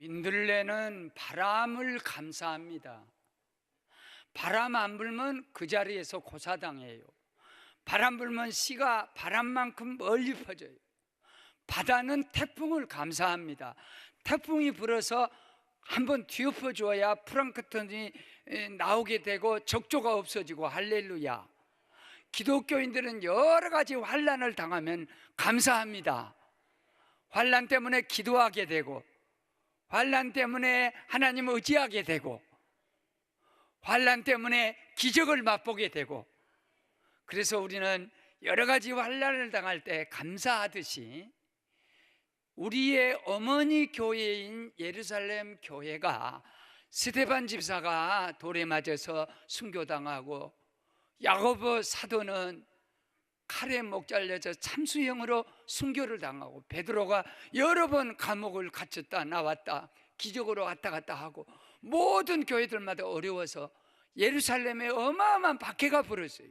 민들레는 바람을 감사합니다. 바람 안 불면 그 자리에서 고사당해요. 바람 불면 씨가 바람만큼 멀리 퍼져요. 바다는 태풍을 감사합니다. 태풍이 불어서 한번 뒤엎어 줘야 플랑크톤이 나오게 되고 적조가 없어지고, 할렐루야. 기독교인들은 여러 가지 환난을 당하면 감사합니다. 환난 때문에 기도하게 되고, 환난 때문에 하나님을 의지하게 되고, 환난 때문에 기적을 맛보게 되고, 그래서 우리는 여러 가지 환난을 당할 때 감사하듯이 우리의 어머니 교회인 예루살렘 교회가 스데반 집사가 돌에 맞아서 순교당하고, 야고보 사도는 칼에 목 잘려서 참수형으로 순교를 당하고, 베드로가 여러 번 감옥을 갇혔다 나왔다 기적으로 왔다 갔다 하고, 모든 교회들마다 어려워서 예루살렘에 어마어마한 박해가 벌어졌어요.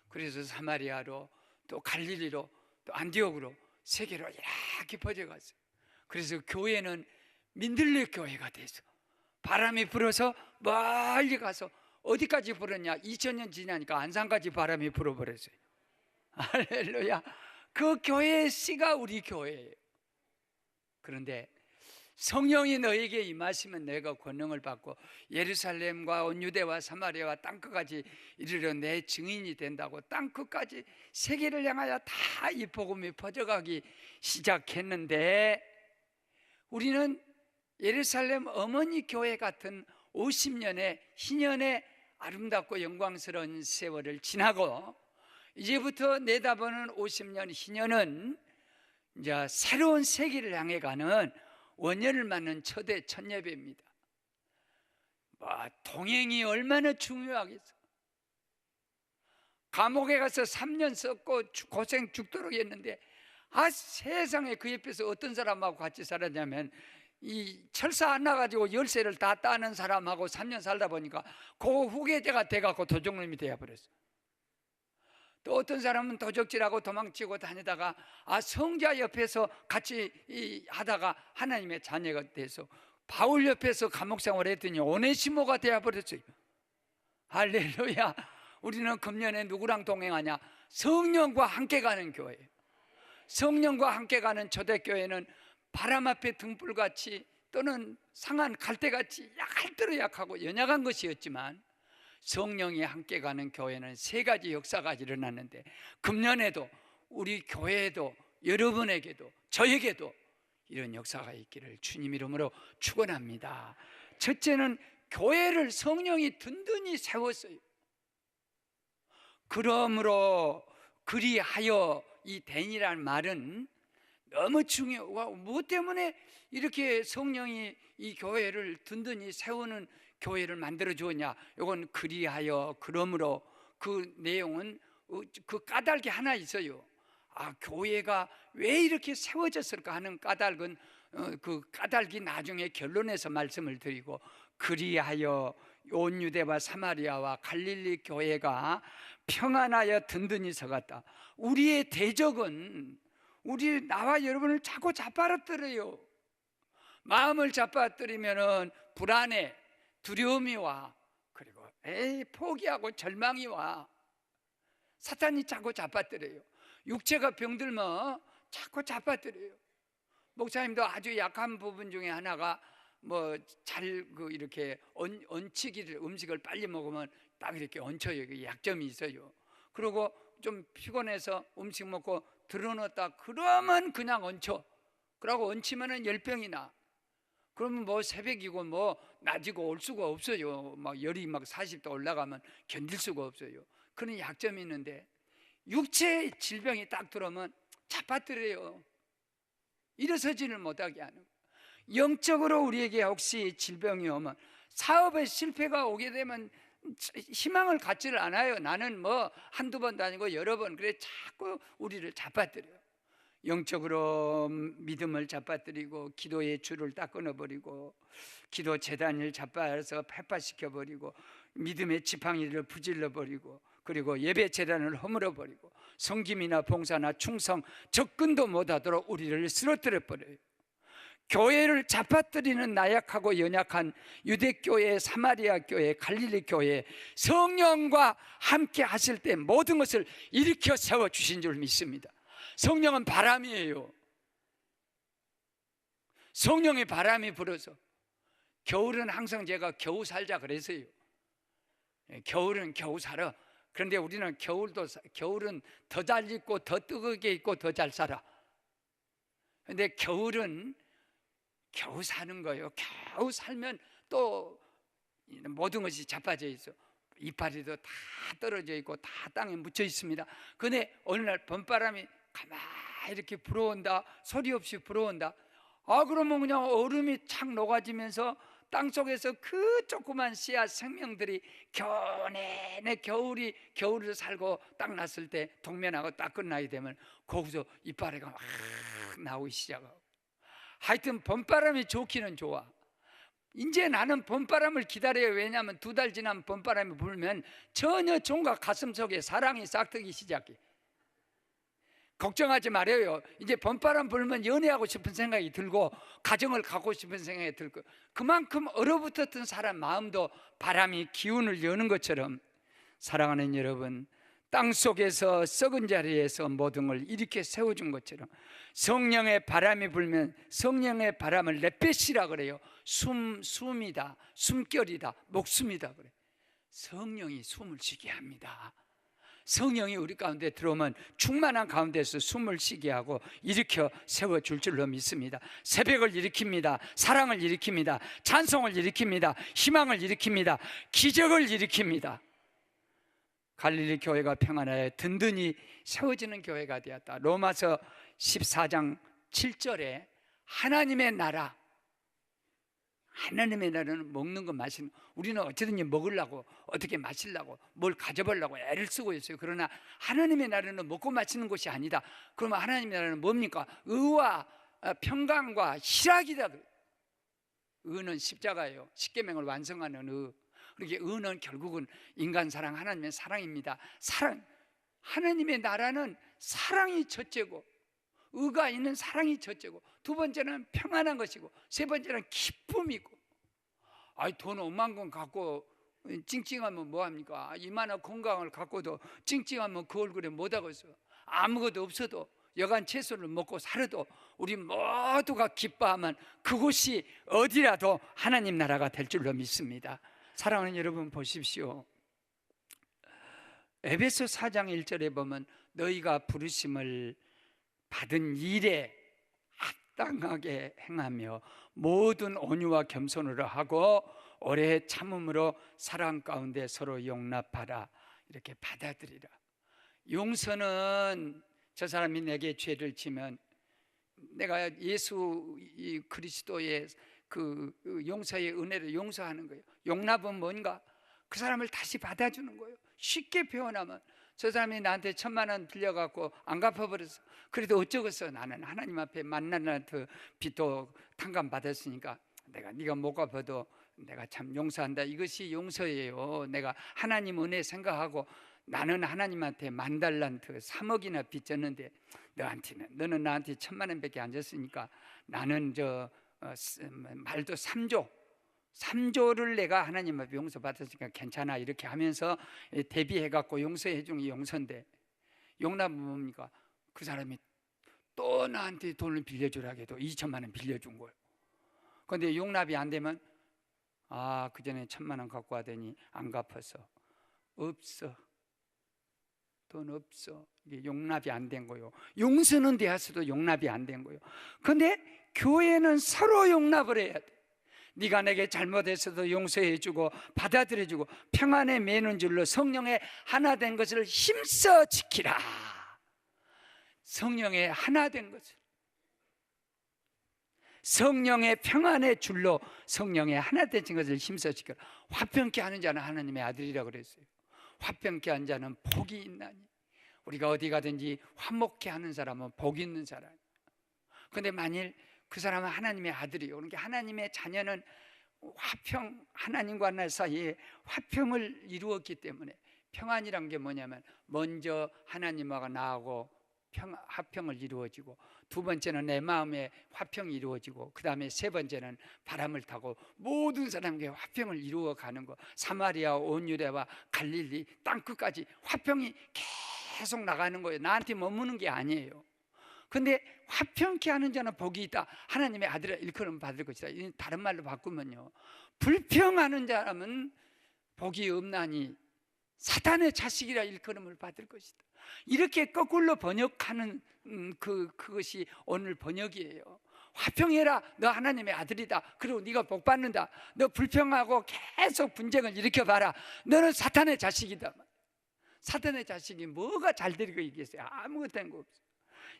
그래서 사마리아로, 또 갈릴리로, 또 안디옥으로, 세계로 이렇게 퍼져갔어요. 그래서 교회는 민들레 교회가 돼서 바람이 불어서 멀리 가서, 어디까지 불었냐? 2000년 지나니까 안산까지 바람이 불어버렸어요. 할렐루야. 그 교회의 씨가 우리 교회예요. 그런데 성령이 너에게 임하시면 내가 권능을 받고 예루살렘과 온 유대와 사마리아와 땅끝까지 이르러 내 증인이 된다고, 땅끝까지 세계를 향하여 다 이 복음이 퍼져가기 시작했는데, 우리는 예루살렘 어머니 교회 같은 50년의 희년의 아름답고 영광스러운 세월을 지나고, 이제부터 내다보는 50년 희년은 이제 새로운 세계를 향해 가는 원년을 맞는 초대 첫 예배입니다. 동행이 얼마나 중요하겠어. 감옥에 가서 3년 썼고 고생 죽도록 했는데, 세상에 그 옆에서 어떤 사람하고 같이 살았냐면, 이 철사 안 나가지고 열쇠를 다 따는 사람하고 3년 살다 보니까 그 후계자가 돼갖고 도둑놈이 되어버렸어. 또 어떤 사람은 도적질하고 도망치고 다니다가 성자 옆에서 같이 하다가 하나님의 자녀가 돼서 바울 옆에서 감옥 생활을 했더니 오네시모가 되어버렸어요. 할렐루야. 우리는 금년에 누구랑 동행하냐? 성령과 함께 가는 교회. 성령과 함께 가는 초대교회는 바람 앞에 등불같이, 또는 상한 갈대같이 약할대로 약하고 연약한 것이었지만, 성령이 함께 가는 교회는 세 가지 역사가 일어났는데, 금년에도 우리 교회에도, 여러분에게도, 저에게도 이런 역사가 있기를 주님 이름으로 축원합니다. 첫째는 교회를 성령이 든든히 세웠어요. 그러므로 그리하여, 이 된이라는 말은 너무 중요하고, 무엇 때문에 이렇게 성령이 이 교회를 든든히 세우는 교회를 만들어 주었냐? 이건 그리하여, 그러므로, 그 내용은 그 까닭이 하나 있어요. 교회가 왜 이렇게 세워졌을까 하는 까닭은, 그 까닭이 나중에 결론에서 말씀을 드리고, 그리하여 온 유대와 사마리아와 갈릴리 교회가 평안하여 든든히 서갔다. 우리의 대적은 나와 여러분을 자꾸 잡아떨어요. 마음을 잡아떨이면 불안해, 두려움이 와, 그리고 포기하고 절망이 와. 사탄이 자꾸 잡아떨어요. 육체가 병들면 자꾸 잡아떨어요. 목사님도 아주 약한 부분 중에 하나가 이렇게 얹히기를, 음식을 빨리 먹으면 딱 이렇게 얹혀요. 약점이 있어요. 그리고 좀 피곤해서 음식 먹고 들어놓았다 그러면 그냥 얹혀. 그러고 얹히면은 열병이 나. 그러면 새벽이고 낮이고 올 수가 없어요. 열이 40도 올라가면 견딜 수가 없어요. 그런 약점이 있는데, 육체의 질병이 딱 들어오면 잡아들어요. 일어서지를 못하게 하는. 영적으로 우리에게 혹시 질병이 오면, 사업에 실패가 오게 되면 희망을 갖지를 않아요. 나는 한두 번도 아니고 여러 번, 그래 자꾸 우리를 잡아들여요. 영적으로 믿음을 잡아들이고, 기도의 줄을 딱 끊어버리고, 기도 재단을 잡아서 폐파시켜버리고, 믿음의 지팡이를 부질러버리고, 그리고 예배 재단을 허물어버리고, 성김이나 봉사나 충성, 접근도 못하도록 우리를 쓰러뜨려버려요. 교회를 잡아뜨리는 나약하고 연약한 유대교회, 사마리아 교회, 갈릴리 교회, 성령과 함께 하실 때 모든 것을 일으켜 세워주신 줄 믿습니다. 성령은 바람이에요. 성령의 바람이 불어서, 겨울은 항상 제가 겨우 살자 그랬어요. 겨울은 겨우 살아. 그런데 우리는 겨울은 더 잘 입고 더 뜨겁게 입고 더 잘 살아. 그런데 겨울은 겨우 사는 거예요. 겨우 살면 또 모든 것이 자빠져 있어. 이파리도 다 떨어져 있고 다 땅에 묻혀 있습니다. 그런데 어느 날 봄바람이 가만히 이렇게 불어온다. 소리 없이 불어온다. 그러면 그냥 얼음이 착 녹아지면서 땅속에서 그 조그만 씨앗 생명들이 겨우내내 겨울을 살고 딱 났을 때 동면하고 딱 끝나게 되면 거기서 이파리가 막 나오기 시작하고, 하여튼 봄바람이 좋기는 좋아. 이제 나는 봄바람을 기다려요. 왜냐하면 2달 지나면 봄바람이 불면 전혀 종각 가슴속에 사랑이 싹트기 시작해. 걱정하지 말아요. 이제 봄바람 불면 연애하고 싶은 생각이 들고 가정을 갖고 싶은 생각이 들고, 그만큼 얼어붙었던 사람 마음도 바람이 기운을 여는 것처럼, 사랑하는 여러분, 땅속에서 썩은 자리에서 모든 걸 일으켜 세워준 것처럼 성령의 바람이 불면, 성령의 바람을 레페시라 그래요. 숨이다, 숨결이다, 목숨이다 그래. 성령이 숨을 쉬게 합니다. 성령이 우리 가운데 들어오면 충만한 가운데서 숨을 쉬게 하고 일으켜 세워줄 줄로 믿습니다. 새벽을 일으킵니다. 사랑을 일으킵니다. 찬송을 일으킵니다. 희망을 일으킵니다. 기적을 일으킵니다. 갈릴리 교회가 평안하여 든든히 세워지는 교회가 되었다. 로마서 14장 7절에 하나님의 나라, 하나님의 나라는 먹는 거 마시는 거. 우리는 어쨌든지 먹으려고, 어떻게 마시려고, 뭘 가져보려고 애를 쓰고 있어요. 그러나 하나님의 나라는 먹고 마시는 것이 아니다. 그러면 하나님의 나라는 뭡니까? 의와 평강과 희락이다. 의는 십자가예요. 십계명을 완성하는 의. 그렇게 의는 결국은 인간 사랑, 하나님의 사랑입니다. 사랑, 하나님의 나라는 사랑이 첫째고, 의가 있는 사랑이 첫째고, 2번째는 평안한 것이고, 3번째는 기쁨이고. 돈 5만 원 갖고 찡찡하면 뭐합니까? 이만한 건강을 갖고도 찡찡하면 그 얼굴에 못하겠어. 아무것도 없어도 여간 채소를 먹고 살아도 우리 모두가 기뻐하면 그곳이 어디라도 하나님 나라가 될 줄로 믿습니다. 사랑하는 여러분, 보십시오. 에베소 4장 1절에 보면 너희가 부르심을 받은 일에 합당하게 행하며 모든 온유와 겸손으로 하고 오래 참음으로 사랑 가운데 서로 용납하라. 이렇게 받아들이라. 용서는 저 사람이 내게 죄를 지면 내가 예수 그리스도의 그 용서의 은혜를 용서하는 거예요. 용납은 뭔가? 그 사람을 다시 받아주는 거예요. 쉽게 표현하면 저 사람이 나한테 1,000만 원 빌려갖고 안 갚아버렸어. 그래도 어쩌겠어. 나는 하나님 앞에 만난 그 빚도 탕감받았으니까 내가 네가 못 갚아도 내가 참 용서한다. 이것이 용서예요. 내가 하나님 은혜 생각하고 나는 하나님한테 10,000달란트 3억이나 빚졌는데 너는 나한테 1,000만 원밖에 안 줬으니까 나는 말도 3조를 내가 하나님 앞에 용서받았으니까 괜찮아. 이렇게 하면서 대비해갖고 용서해 준 게 용서인데, 용납은 뭡니까? 그 사람이 또 나한테 돈을 빌려주라 해도 2,000만 원 빌려준 거예요. 그런데 용납이 안 되면 그 전에 1,000만 원 갖고 와더니 안 갚아서 없어. 돈 없어. 이게 용납이 안 된 거예요. 용서는 되었어도 용납이 안 된 거예요. 그런데 교회는 서로 용납을 해야 돼. 네가 내게 잘못했어도 용서해주고 받아들여주고 평안에 매는 줄로 성령의 하나 된 것을 힘써 지키라. 성령의 하나 된 것을, 성령의 평안의 줄로 성령의 하나 된 것을 힘써 지켜라. 화평케 하는 자는 하나님의 아들이라고 그랬어요. 화평케 한 자는 복이 있나니. 우리가 어디 가든지 화목케 하는 사람은 복 있는 사람. 그런데 만일 그 사람은 하나님의 아들이요. 그러니까 하나님의 자녀는 하나님과 나 사이에 화평을 이루었기 때문에, 평안이란 게 뭐냐면 먼저 하나님과 나하고 화평을 이루어지고, 두 번째는 내 마음에 화평이 이루어지고, 그 다음에 세 번째는 바람을 타고 모든 사람에게 화평을 이루어가는 것. 사마리아, 온 유대와 갈릴리 땅끝까지 화평이 계속 나가는 거예요. 나한테 머무는 게 아니에요. 근데 화평케 하는 자는 복이 있다. 하나님의 아들을 일컬음 받을 것이다. 다른 말로 바꾸면요, 불평하는 사람은 복이 없나니 사탄의 자식이라 일컬음을 받을 것이다. 이렇게 거꾸로 번역하는 그것이 오늘 번역이에요. 화평해라, 너 하나님의 아들이다. 그리고 네가 복 받는다. 너 불평하고 계속 분쟁을 일으켜봐라. 너는 사탄의 자식이다. 사탄의 자식이 뭐가 잘 되는 거 있겠어요? 아무것도 된 거 없어요.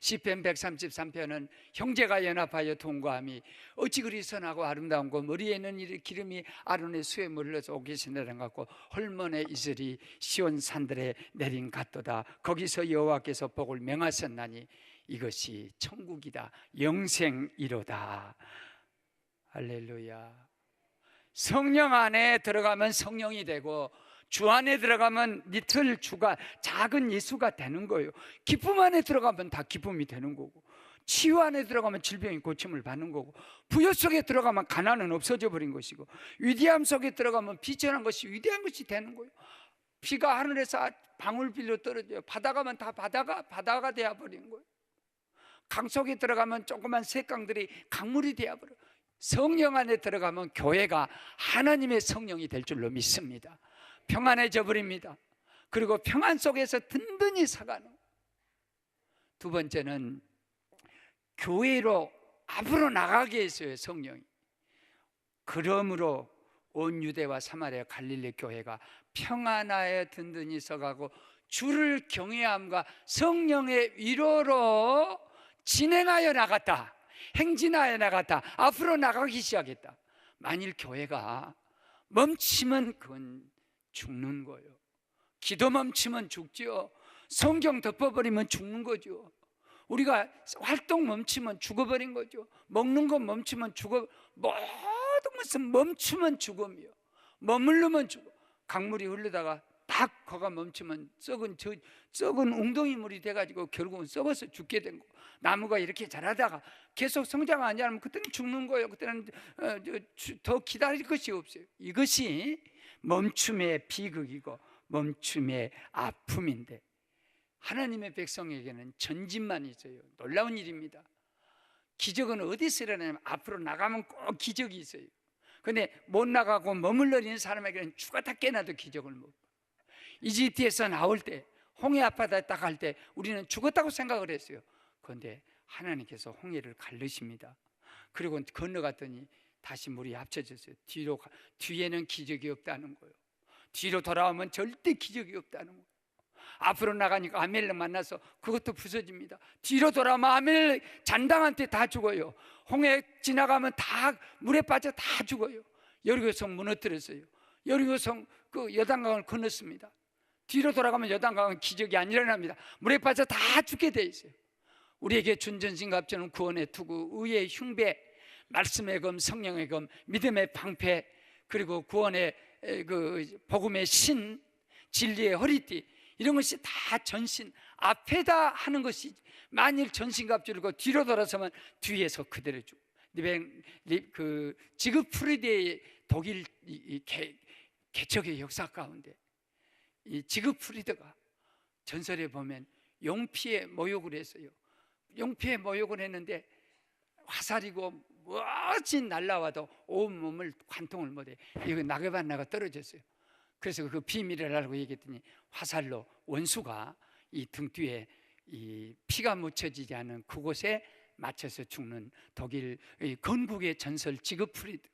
시편 133편은 형제가 연합하여 통과함이 어찌 그리 선하고 아름다운고, 머리에 있는 기름이 아론의 수에 물러서 옥에서 내려갔고, 헐몬의 이슬이 시온 산들에 내린 같도다. 거기서 여호와께서 복을 명하셨나니 이것이 천국이다. 영생이로다. 할렐루야. 성령 안에 들어가면 성령이 되고, 주 안에 들어가면 리틀 주가, 작은 예수가 되는 거예요. 기쁨 안에 들어가면 다 기쁨이 되는 거고, 치유 안에 들어가면 질병이 고침을 받는 거고, 부여 속에 들어가면 가난은 없어져 버린 것이고, 위대함 속에 들어가면 비천한 것이 위대한 것이 되는 거예요. 비가 하늘에서 방울비로 떨어져요. 바다 가면 다 바다가 되어버린 거예요. 강 속에 들어가면 조그만 새강들이 강물이 되어버려요. 성령 안에 들어가면 교회가 하나님의 성령이 될 줄로 믿습니다. 평안해져 버립니다. 그리고 평안 속에서 든든히 서가는. 두 번째는 교회로 앞으로 나가게 했어요, 성령이. 그러므로 온 유대와 사마리아 갈릴리 교회가 평안하여 든든히 서가고 주를 경외함과 성령의 위로로 진행하여 나갔다. 행진하여 나갔다. 앞으로 나가기 시작했다. 만일 교회가 멈추면 그건 죽는 거예요. 기도 멈추면 죽죠. 성경 덮어버리면 죽는 거죠. 우리가 활동 멈추면 죽어버린 거죠. 먹는 거 멈추면 죽어. 모든 것은 멈추면 죽음이요. 머무르면 죽어. 강물이 흐르다가 딱 거가 멈추면 썩은 웅덩이물이 돼가지고 결국은 썩어서 죽게 된 거고, 나무가 이렇게 자라다가 계속 성장 안 하면 그때는 죽는 거예요. 그때는 더 기다릴 것이 없어요. 이것이 멈춤의 비극이고 멈춤의 아픔인데, 하나님의 백성에게는 전진만 있어요. 놀라운 일입니다. 기적은 어디서 일어나냐면 앞으로 나가면 꼭 기적이 있어요. 근데 못 나가고 머물러 있는 사람에게는 죽었다 깨나도 기적을 못 봐요. 이집트에서 나올 때, 홍해 앞바다에 딱 갈 때 우리는 죽었다고 생각을 했어요. 그런데 하나님께서 홍해를 갈르십니다. 그리고 건너갔더니 다시 물이 합쳐졌어요. 뒤에는 기적이 없다는 거예요. 뒤로 돌아오면 절대 기적이 없다는 거예요. 앞으로 나가니까 아멜렉 만나서 그것도 부서집니다. 뒤로 돌아오면 아멜렉 잔당한테 다 죽어요. 홍해 지나가면 다 물에 빠져 다 죽어요. 여리고성 무너뜨렸어요. 여리고성 그 여단강을 건넜습니다. 뒤로 돌아가면 여단강은 기적이 안 일어납니다. 물에 빠져 다 죽게 돼 있어요. 우리에게 준 전신갑주는 구원의 투구, 의의 흉배, 말씀의 검, 성령의 검, 믿음의 방패, 그리고 구원의 그 복음의 신, 진리의 허리띠, 이런 것이 다 전신 앞에다 하는 것이, 만일 전신갑주를 그 뒤로 돌아서면 뒤에서 그대로 죽고. 그 지그프리드의 독일 개척의 역사 가운데 이 지그프리드가 전설에 보면 용피에 모욕을 했어요. 용피에 모욕을 했는데 화살이고 멋진 날라와도 온 몸을 관통을 못해. 이거 낙엽 하나가 떨어졌어요. 그래서 그 비밀을 알고 얘기했더니 화살로 원수가 이 등 뒤에 이 피가 묻혀지지 않은 그곳에 맞춰서 죽는 독일 건국의 전설 지그프리드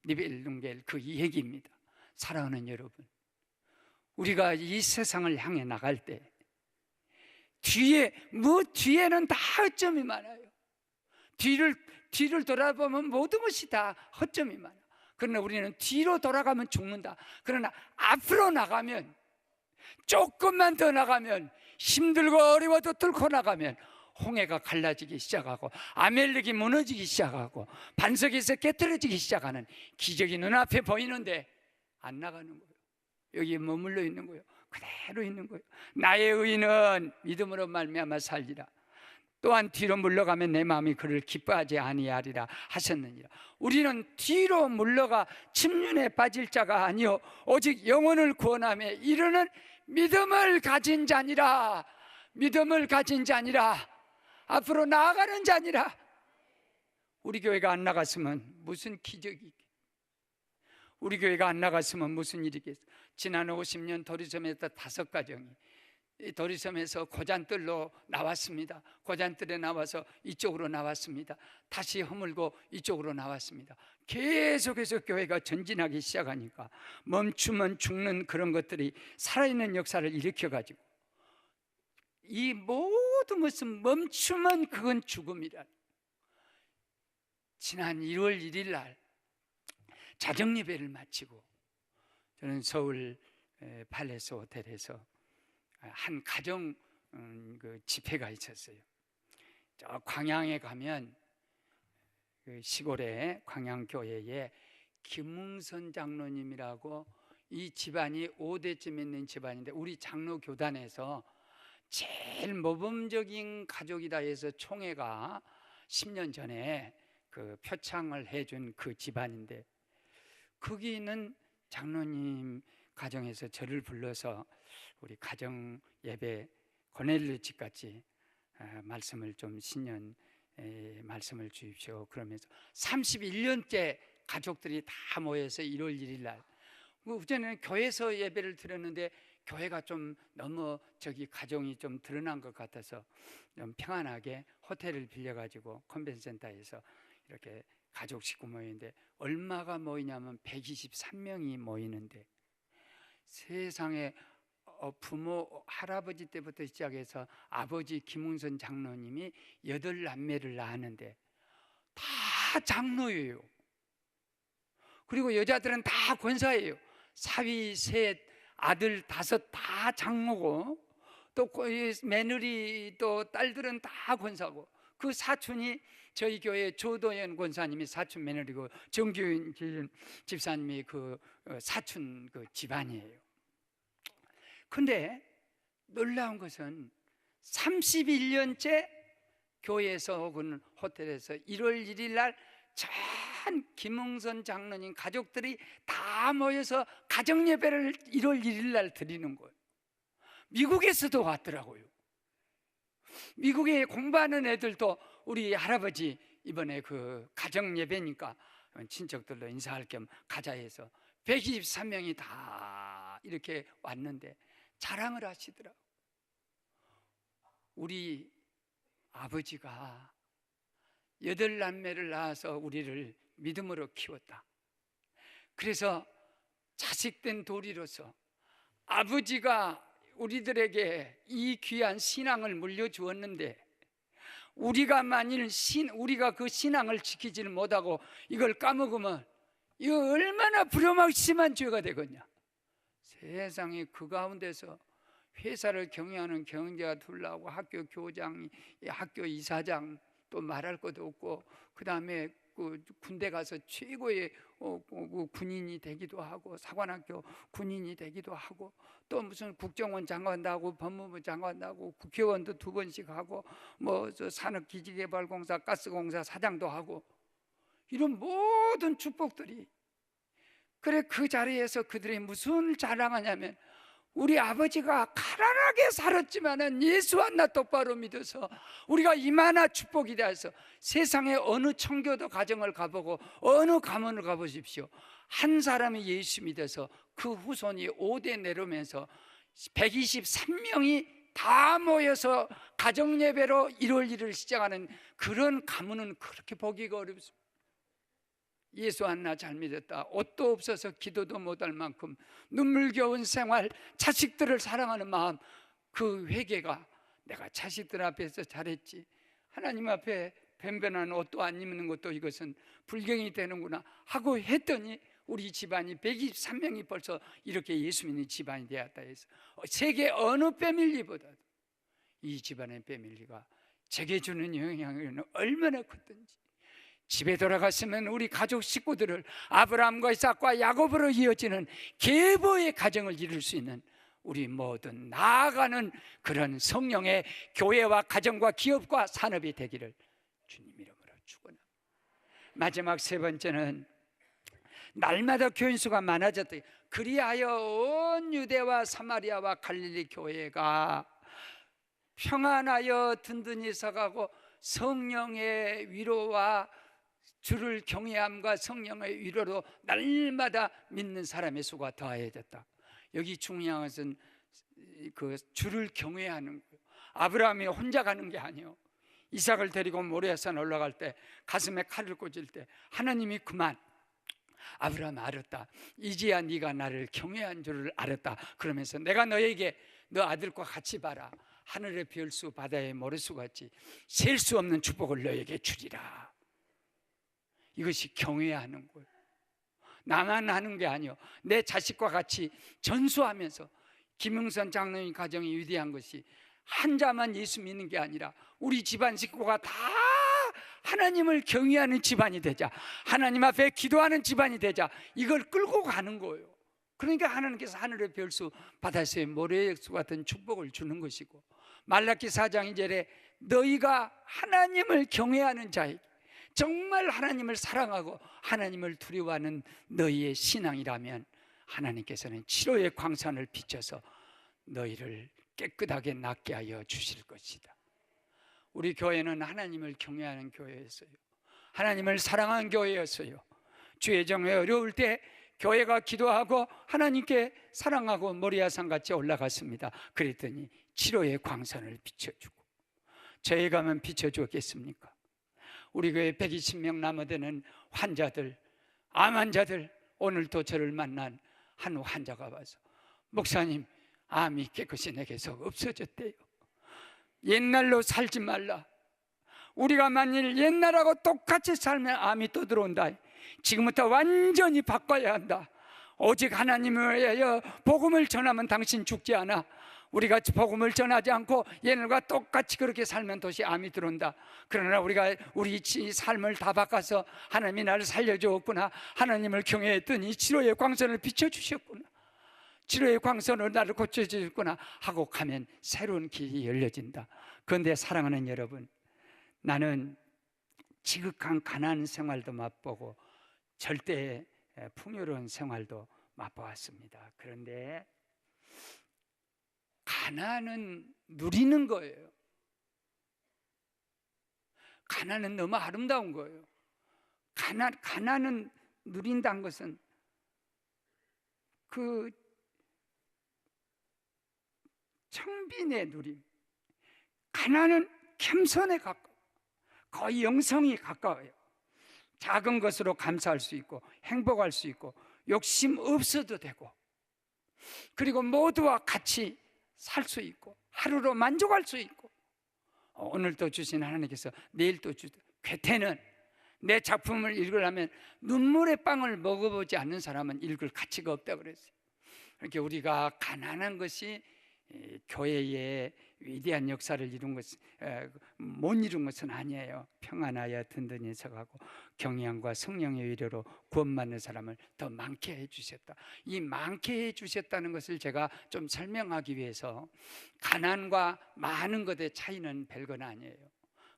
니벨룽겔 그 얘기입니다. 사랑하는 여러분, 우리가 이 세상을 향해 나갈 때 뒤에는 다 허점이 많아요. 뒤를 돌아보면 모든 것이 다 허점이 많아. 그러나 우리는 뒤로 돌아가면 죽는다. 그러나 앞으로 나가면, 조금만 더 나가면, 힘들고 어려워도 뚫고 나가면 홍해가 갈라지기 시작하고 아멜렉이 무너지기 시작하고 반석에서 깨트려지기 시작하는 기적이 눈앞에 보이는데 안 나가는 거예요. 여기에 머물러 있는 거예요. 그대로 있는 거예요. 나의 의인은 믿음으로 말미암아 살리라. 또한 뒤로 물러가면 내 마음이 그를 기뻐하지 아니하리라 하셨느니라. 우리는 뒤로 물러가 침륜에 빠질 자가 아니요 오직 영혼을 구원하며 이르는 믿음을 가진 자니라. 믿음을 가진 자니라. 앞으로 나아가는 자니라. 우리 교회가 안 나갔으면 무슨 기적이, 우리 교회가 안 나갔으면 무슨 일이겠어. 지난 50년 도리섬에서 5가정이 도리섬에서 고잔뜰로 나왔습니다. 고잔뜰에 나와서 이쪽으로 나왔습니다. 다시 허물고 이쪽으로 나왔습니다. 계속해서 교회가 전진하기 시작하니까 멈추면 죽는 그런 것들이 살아있는 역사를 일으켜가지고 이 모든 것은 멈추면 그건 죽음이라. 지난 1월 1일 날 자정예배를 마치고 저는 서울 팔레스 호텔에서 한 가정 그 집회가 있었어요. 저 광양에 가면 그 시골의 광양교회에 김웅선 장로님이라고, 이 집안이 5대쯤 있는 집안인데 우리 장로 교단에서 제일 모범적인 가족이다 해서 총회가 10년 전에 그 표창을 해준 그 집안인데, 거기 있는 장로님 가정에서 저를 불러서 우리 가정 예배 고넬료 집같이 말씀을 좀 신년 말씀을 주십시오 그러면서 31년째 가족들이 다 모여서 1월 1일 날 우전에는 교회에서 예배를 드렸는데 교회가 좀 너무 저기 가정이 좀 드러난 것 같아서 좀 평안하게 호텔을 빌려가지고 컨벤센터에서 이렇게 가족 식구 모이는데, 얼마가 모이냐면 123명이 모이는데, 세상에 부모 할아버지 때부터 시작해서 아버지 김웅선 장로님이 8남매를 낳았는데 다 장로예요. 그리고 여자들은 다 권사예요. 사위 셋, 아들 5 다 장로고, 또 며느리 또 딸들은 다 권사고, 그 사촌이 저희 교회 조도현 권사님이 사촌 며느리고 정규인 집사님이 그 사촌 그 집안이에요. 근데 놀라운 것은 31년째 교회에서 혹은 호텔에서 1월 1일 날 전 김웅선 장로님 가족들이 다 모여서 가정 예배를 1월 1일 날 드리는 거예요. 미국에서도 왔더라고요. 미국에 공부하는 애들도 우리 할아버지 이번에 그 가정 예배니까 친척들도 인사할 겸 가자 해서 123명이 다 이렇게 왔는데 자랑을 하시더라고요. 우리 아버지가 8남매를 낳아서 우리를 믿음으로 키웠다. 그래서 자식된 도리로서 아버지가 우리들에게 이 귀한 신앙을 물려주었는데, 우리가 만일 우리가 그 신앙을 지키지를 못하고 이걸 까먹으면 이거 얼마나 불효하고 심한 죄가 되겠냐. 세상에 그 가운데서 회사를 경영하는 경영자가 둘 나오고 학교 교장, 학교 이사장, 또 말할 것도 없고, 그 다음에 그 군대 가서 최고의 그 군인이 되기도 하고, 사관학교 군인이 되기도 하고, 또 무슨 국정원 장관도 하고, 법무부 장관도 하고, 국회의원도 2번씩 하고, 뭐 저 산업기지개발공사, 가스공사 사장도 하고, 이런 모든 축복들이, 그래 그 자리에서 그들이 무슨 자랑하냐면, 우리 아버지가 가난하게 살았지만은 예수 하나 똑바로 믿어서 우리가 이만한 축복이 돼서, 세상에 어느 청교도 가정을 가보고 어느 가문을 가보십시오. 한 사람이 예수 믿어서 그 후손이 5대 내려오면서 123명이 다 모여서 가정 예배로 1월 1일 시작하는 그런 가문은 그렇게 보기가 어렵습니다. 예수 하나 잘 믿었다, 옷도 없어서 기도도 못할 만큼 눈물겨운 생활, 자식들을 사랑하는 마음, 그 회개가 내가 자식들 앞에서 잘했지, 하나님 앞에 변변한 옷도 안 입는 것도 이것은 불경이 되는구나 하고 했더니 우리 집안이 123명이 벌써 이렇게 예수 믿는 집안이 되었다 해서 세계 어느 패밀리보다도 이 집안의 패밀리가 제게 주는 영향은 얼마나 컸던지. 집에 돌아갔으면 우리 가족 식구들을 아브라함과 이삭과 야곱으로 이어지는 계보의 가정을 이룰 수 있는 우리 모든 나아가는 그런 성령의 교회와 가정과 기업과 산업이 되기를 주님 이름으로 축원합니다. 마지막 세 번째는 날마다 교인 수가 많아졌다. 그리하여 온 유대와 사마리아와 갈릴리 교회가 평안하여 든든히 서가고 성령의 위로와 주를 경외함과 성령의 위로로 날마다 믿는 사람의 수가 더해졌다. 여기 중요한 것은 그 주를 경외하는 거예요. 아브라함이 혼자 가는 게 아니에요. 이삭을 데리고 모리아산 올라갈 때 가슴에 칼을 꽂을 때 하나님이 그만 아브라함 알았다. 이제야 네가 나를 경외한 줄을 알았다. 그러면서 내가 너에게 너 아들과 같이 봐라. 하늘의 별수 바다의 모래수 같이 셀 수 없는 축복을 너에게 주리라. 이것이 경외하는 거예요. 나만 하는 게 아니요, 내 자식과 같이 전수하면서. 김영선 장로님 가정이 위대한 것이 한 자만 예수 믿는 게 아니라 우리 집안 식구가 다 하나님을 경외하는 집안이 되자, 하나님 앞에 기도하는 집안이 되자, 이걸 끌고 가는 거예요. 그러니까 하나님께서 하늘의 별수 바다에서의 모래수 같은 축복을 주는 것이고, 말라기 4장 2절에 너희가 하나님을 경외하는 자에게, 정말 하나님을 사랑하고 하나님을 두려워하는 너희의 신앙이라면 하나님께서는 치료의 광선을 비춰서 너희를 깨끗하게 낫게 하여 주실 것이다. 우리 교회는 하나님을 경외하는 교회였어요. 하나님을 사랑하는 교회였어요. 주의 정에 어려울 때 교회가 기도하고 하나님께 사랑하고 모리아산 같이 올라갔습니다. 그랬더니 치료의 광선을 비춰주고, 저희 가면 비춰주겠습니까? 우리 교회 120명 남아되는 환자들, 암 환자들, 오늘도 저를 만난 한 환자가 와서 목사님, 암이 깨끗이 내게서 없어졌대요. 옛날로 살지 말라. 우리가 만일 옛날하고 똑같이 살면 암이 또 들어온다. 지금부터 완전히 바꿔야 한다. 오직 하나님을 위하여 복음을 전하면 당신 죽지 않아. 우리가 복음을 전하지 않고 얘네들과 똑같이 그렇게 살면 도시 암이 들어온다. 그러나 우리가 우리 삶을 다 바꿔서 하나님이 나를 살려주었구나, 하나님을 경외했더니 치료의 광선을 비춰주셨구나, 치료의 광선으로 나를 고쳐주셨구나 하고 가면 새로운 길이 열려진다. 그런데 사랑하는 여러분, 나는 지극한 가난 생활도 맛보고 절대 풍요로운 생활도 맛보았습니다. 그런데 가난은 누리는 거예요. 가난은 너무 아름다운 거예요. 가난은 누린다는 것은 그 청빈의 누림. 가난은 겸손에 가까워, 거의 영성이 가까워요. 작은 것으로 감사할 수 있고 행복할 수 있고 욕심 없어도 되고, 그리고 모두와 같이 살 수 있고 하루로 만족할 수 있고, 오늘 또 주신 하나님께서 내일 또 주신 괴테는 내 작품을 읽으려면 눈물의 빵을 먹어보지 않는 사람은 읽을 가치가 없다고 그랬어요. 그러니까 우리가 가난한 것이 교회의 위대한 역사를 이룬 것은 못 이룬 것은 아니에요. 평안하여 든든히 서가고 경외함과 성령의 위로로 구원받는 사람을 더 많게 해주셨다. 이 많게 해주셨다는 것을 제가 좀 설명하기 위해서, 가난과 많은 것의 차이는 별건 아니에요.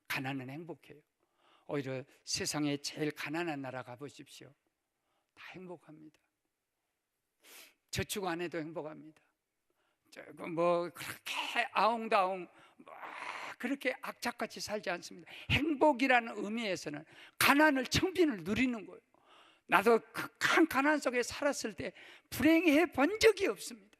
가난은 행복해요. 오히려 세상에 제일 가난한 나라 가보십시오. 다 행복합니다. 저축 안 해도 행복합니다. 뭐 그렇게 아웅다웅 그렇게 악착같이 살지 않습니다. 행복이라는 의미에서는 가난을, 청빈을 누리는 거예요. 나도 극한 가난 속에 살았을 때 불행해 본 적이 없습니다.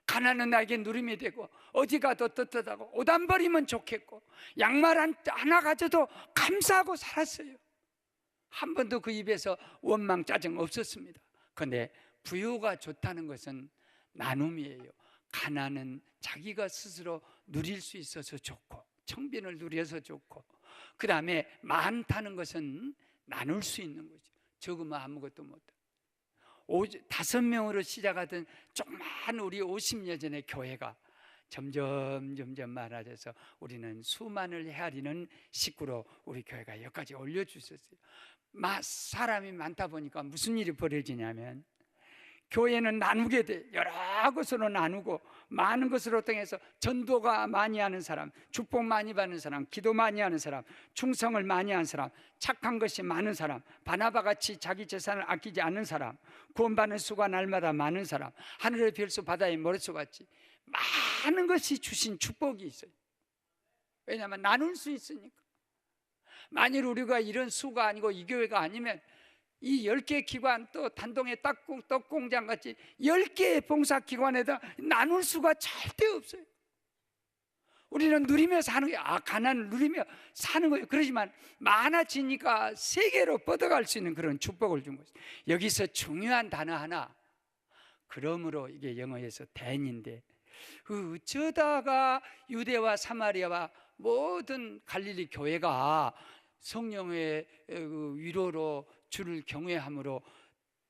가난은 나에게 누림이 되고, 어디 가도 떳떳하고 옷 안 버리면 좋겠고 양말 하나 가져도 감사하고 살았어요. 한 번도 그 입에서 원망 짜증 없었습니다. 그런데 부유가 좋다는 것은 나눔이에요. 가난은 자기가 스스로 누릴 수 있어서 좋고, 청빈을 누려서 좋고, 그 다음에 많다는 것은 나눌 수 있는 거죠. 적으면 아무것도 못해. 5명으로 시작하던 조그만 우리 50년 전의 교회가 점점 많아져서 우리는 수만을 헤아리는 식구로 우리 교회가 여기까지 올려주셨어요. 사람이 많다 보니까 무슨 일이 벌어지냐면, 교회는 나누게 돼. 여러 것으로 나누고 많은 것으로 통해서 전도가 많이 하는 사람, 축복 많이 받는 사람, 기도 많이 하는 사람, 충성을 많이 하는 사람, 착한 것이 많은 사람, 바나바같이 자기 재산을 아끼지 않는 사람, 구원받는 수가 날마다 많은 사람, 하늘의 별수 바다의 모래수같이 많은 것이 주신 축복이 있어요. 왜냐하면 나눌 수 있으니까. 만일 우리가 이런 수가 아니고 이 교회가 아니면 이 10개 기관, 또 단동의 떡공장 같이 10개의 봉사기관에다 나눌 수가 절대 없어요. 우리는 누리며 사는 거예요. 가난을 누리며 사는 거예요. 그러지만 많아지니까 세계로 뻗어갈 수 있는 그런 축복을 준 거죠. 여기서 중요한 단어 하나, 그러므로 이게 영어에서 then인데, 어쩌다가 유대와 사마리아와 모든 갈릴리 교회가 성령의 위로로 주를 경외함으로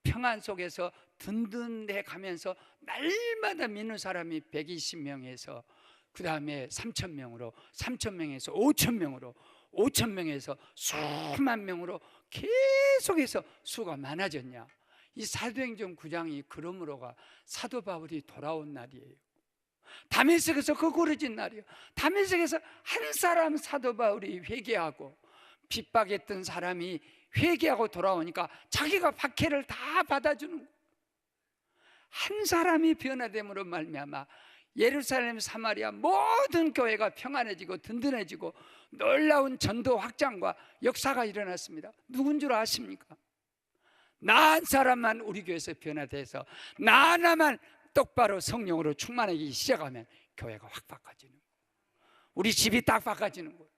평안 속에서 든든해 가면서 날마다 믿는 사람이 120명에서 그 다음에 3,000명으로, 3,000명에서 5,000명으로, 5,000명에서 수만 명으로 계속해서 수가 많아졌냐. 이 사도행전 9장이 그러므로가 사도 바울이 돌아온 날이에요. 다메섹에서 거꾸러진 날이에요. 다메섹에서 한 사람 사도 바울이 회개하고, 핍박했던 사람이 회개하고 돌아오니까 자기가 박해를 다 받아주는 거예요. 한 사람이 변화됨으로 말미암아 예루살렘, 사마리아 모든 교회가 평안해지고 든든해지고 놀라운 전도 확장과 역사가 일어났습니다. 누군 줄 아십니까? 나 한 사람만 우리 교회에서 변화돼서 나 하나만 똑바로 성령으로 충만하기 시작하면 교회가 확 바꿔지는 거예요. 우리 집이 딱 바꿔지는 거예요.